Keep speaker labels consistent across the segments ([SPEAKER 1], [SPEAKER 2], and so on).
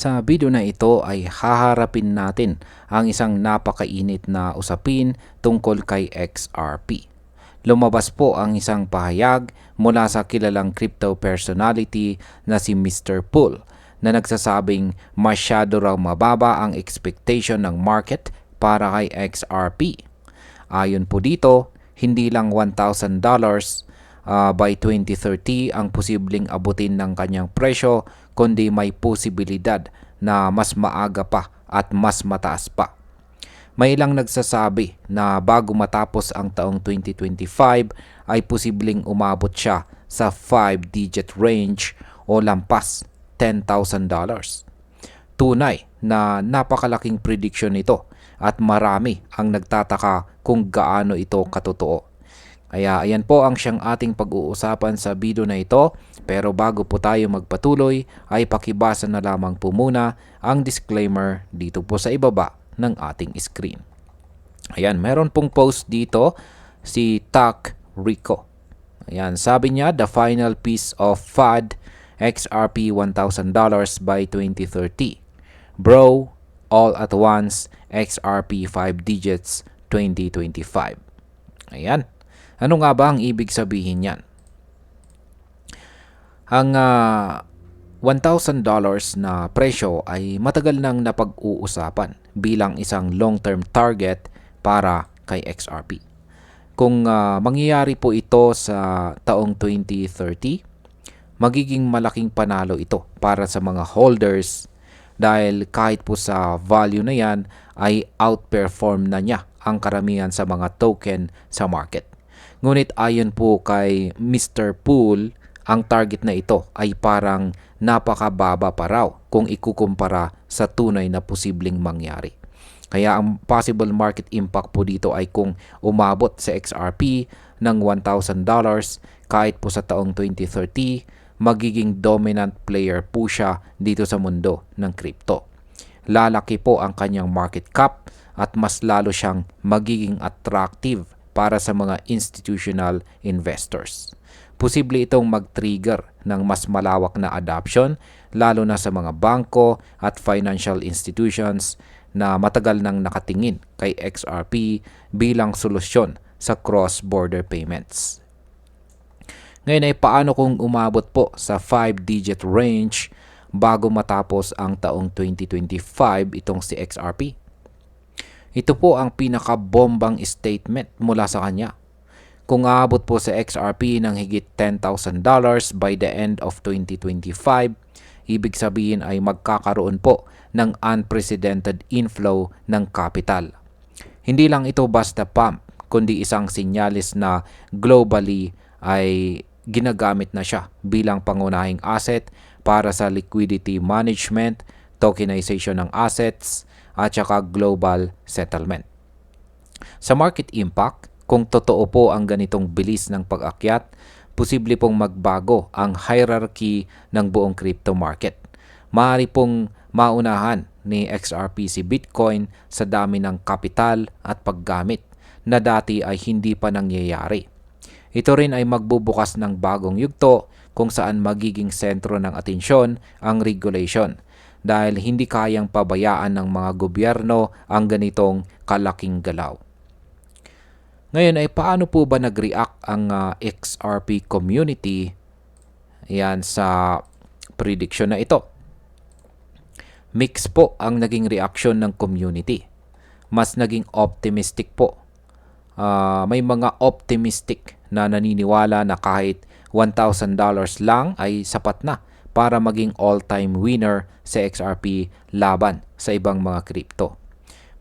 [SPEAKER 1] Sa video na ito ay haharapin natin ang isang napakainit na usapin tungkol kay XRP. Lumabas po ang isang pahayag mula sa kilalang crypto personality na si Mr. Pool na nagsasabing masyado raw mababa ang expectation ng market para kay XRP. Ayon po dito, hindi lang $1,000 by 2030 ang posibleng abutin ng kanyang presyo, kundi may posibilidad na mas maaga pa at mas mataas pa. May ilang nagsasabi na bago matapos ang taong 2025 ay posibleng umabot siya sa 5-digit range o lampas $10,000. Tunay na napakalaking prediction ito at marami ang nagtataka kung gaano ito katotoo. Kaya ayan po ang siyang ating pag-uusapan sa video na ito. Pero bago po tayo magpatuloy ay pakibasa na lamang po muna ang disclaimer dito po sa ibaba ng ating screen. Ayan, meron pong post dito si Tak Rico. Ayan, sabi niya, the final piece of FUD XRP $1,000 by 2030. Bro, all at once, XRP 5 digits 2025. Ayan. Ano nga ba ang ibig sabihin yan? Ang $1,000 na presyo ay matagal nang napag-uusapan bilang isang long-term target para kay XRP. Kung mangyayari po ito sa taong 2030, magiging malaking panalo ito para sa mga holders dahil kahit po sa value na yan ay outperform na niya ang karamihan sa mga token sa market. Ngunit ayon po kay Mr. Pool, ang target na ito ay parang napakababa pa raw kung ikukumpara sa tunay na posibleng mangyari. Kaya ang possible market impact po dito ay kung umabot sa XRP ng $1,000 kahit po sa taong 2030, magiging dominant player po siya dito sa mundo ng crypto. Lalaki po ang kanyang market cap at mas lalo siyang magiging attractive para sa mga institutional investors. Posible itong mag-trigger ng mas malawak na adoption lalo na sa mga bangko at financial institutions na matagal nang nakatingin kay XRP bilang solusyon sa cross-border payments. Ngayon ay paano kung umabot po sa 5-digit range bago matapos ang taong 2025 itong si XRP? Ito po ang pinakabombang statement mula sa kanya. Kung aabot po sa XRP ng higit $10,000 by the end of 2025, ibig sabihin ay magkakaroon po ng unprecedented inflow ng capital. Hindi lang ito basta pump, kundi isang sinyalis na globally ay ginagamit na siya bilang pangunahing asset para sa liquidity management, tokenization ng assets, at saka global settlement. Sa market impact, kung totoo po ang ganitong bilis ng pag-akyat, posible pong magbago ang hierarchy ng buong crypto market. Maaari pong maunahan ni XRP si Bitcoin sa dami ng kapital at paggamit na dati ay hindi pa nangyayari. Ito rin ay magbubukas ng bagong yugto kung saan magiging sentro ng atensyon ang regulation dahil hindi kayang pabayaan ng mga gobyerno ang ganitong kalaking galaw. Ngayon ay paano po ba nag-react ang XRP community sa prediction na ito? Mix po ang naging reaction ng community. Mas naging optimistic po. May mga optimistic na naniniwala na kahit $1,000 lang ay sapat na para maging all-time winner sa XRP laban sa ibang mga crypto.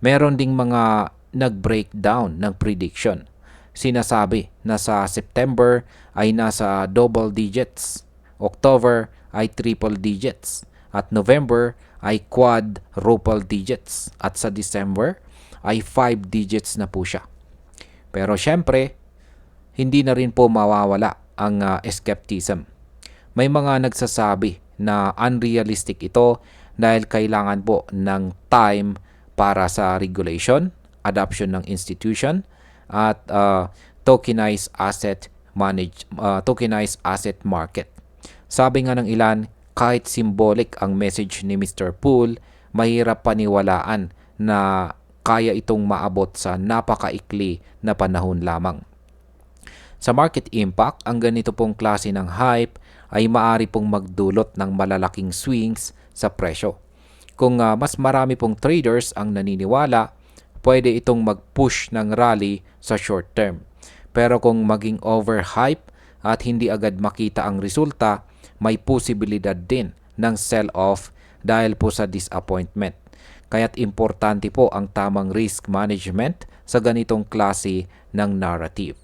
[SPEAKER 1] Meron ding mga nag-breakdown ng prediction. Sinasabi na sa September ay nasa double digits, October ay triple digits, at November ay quadruple digits, at sa December ay 5 digits na po siya. Pero syempre, hindi na rin po mawawala ang skepticism. May mga nagsasabi na unrealistic ito dahil kailangan po ng time para sa regulation, adoption ng institution, at tokenized asset market. Sabi nga ng ilan, kahit symbolic ang message ni Mr. Poole, mahirap paniwalaan na kaya itong maabot sa napakaikli na panahon lamang. Sa market impact, ang ganito pong klase ng hype ay maaari pong magdulot ng malalaking swings sa presyo. Kung mas marami pong traders ang naniniwala, pwede itong mag-push ng rally sa short term. Pero kung maging overhype at hindi agad makita ang resulta, may posibilidad din ng sell-off dahil po sa disappointment. Kaya't importante po ang tamang risk management sa ganitong klase ng narrative.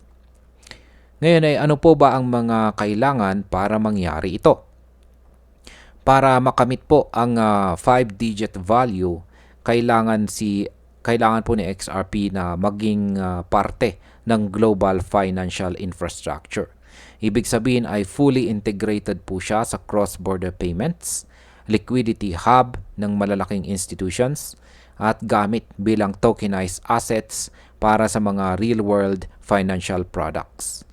[SPEAKER 1] Ngayon ay ano po ba ang mga kailangan para mangyari ito? Para makamit po ang 5-digit value, kailangan po ni XRP na maging parte ng global financial infrastructure. Ibig sabihin ay fully integrated po siya sa cross-border payments, liquidity hub ng malalaking institutions, at gamit bilang tokenized assets para sa mga real-world financial products.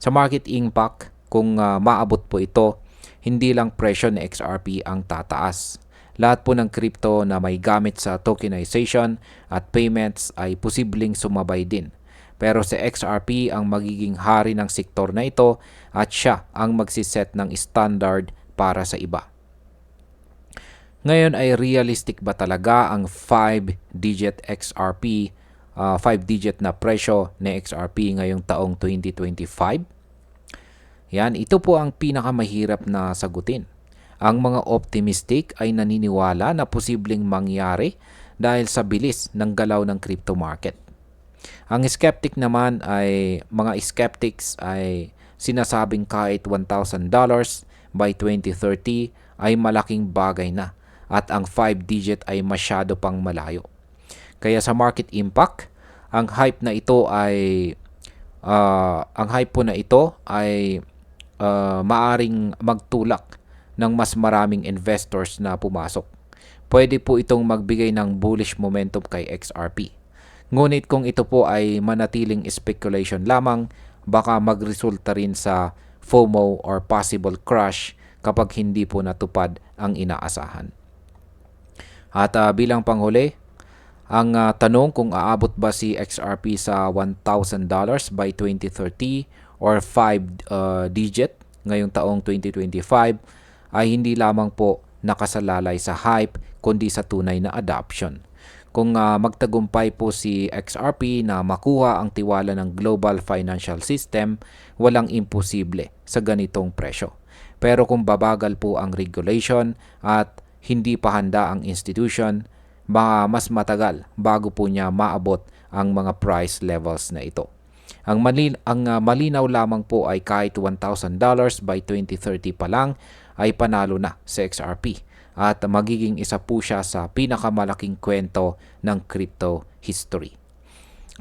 [SPEAKER 1] Sa market impact, kung maabot po ito, hindi lang presyo ni XRP ang tataas. Lahat po ng crypto na may gamit sa tokenization at payments ay posibleng sumabay din. Pero si XRP ang magiging hari ng sektor na ito at siya ang magsiset ng standard para sa iba. Ngayon ay realistic ba talaga ang 5-digit XRP, 5-digit na presyo ni XRP ngayong taong 2025? Yan, ito po ang pinakamahirap na sagutin. Ang mga optimistic ay naniniwala na posibleng mangyari dahil sa bilis ng galaw ng crypto market. Ang skeptic naman ay, mga skeptics ay sinasabing kahit $1,000 by 2030 ay malaking bagay na at ang 5-digit ay masyado pang malayo. Kaya sa market impact, ang hype po na ito ay maaring magtulak ng mas maraming investors na pumasok. Pwede po itong magbigay ng bullish momentum kay XRP. Ngunit kung ito po ay manatiling speculation lamang, baka magresulta rin sa FOMO or possible crash kapag hindi po natupad ang inaasahan. At bilang panghuli, ang tanong kung aabot ba si XRP sa $1,000 by 2030 or 5-digit ngayong taong 2025 ay hindi lamang po nakasalalay sa hype kundi sa tunay na adoption. Kung magtagumpay po si XRP na makuha ang tiwala ng global financial system, walang imposible sa ganitong presyo. Pero kung babagal po ang regulation at hindi pa handa ang institution, mas matagal bago po niya maabot ang mga price levels na ito. Ang malinaw lamang po ay kahit $1,000 by 2030 pa lang ay panalo na sa XRP at magiging isa po siya sa pinakamalaking kwento ng crypto history.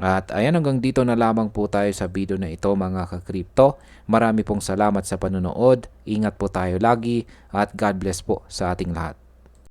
[SPEAKER 1] At ayan, hanggang dito na lamang po tayo sa video na ito mga ka-crypto. Marami pong salamat sa panonood. Ingat po tayo lagi at God bless po sa ating lahat.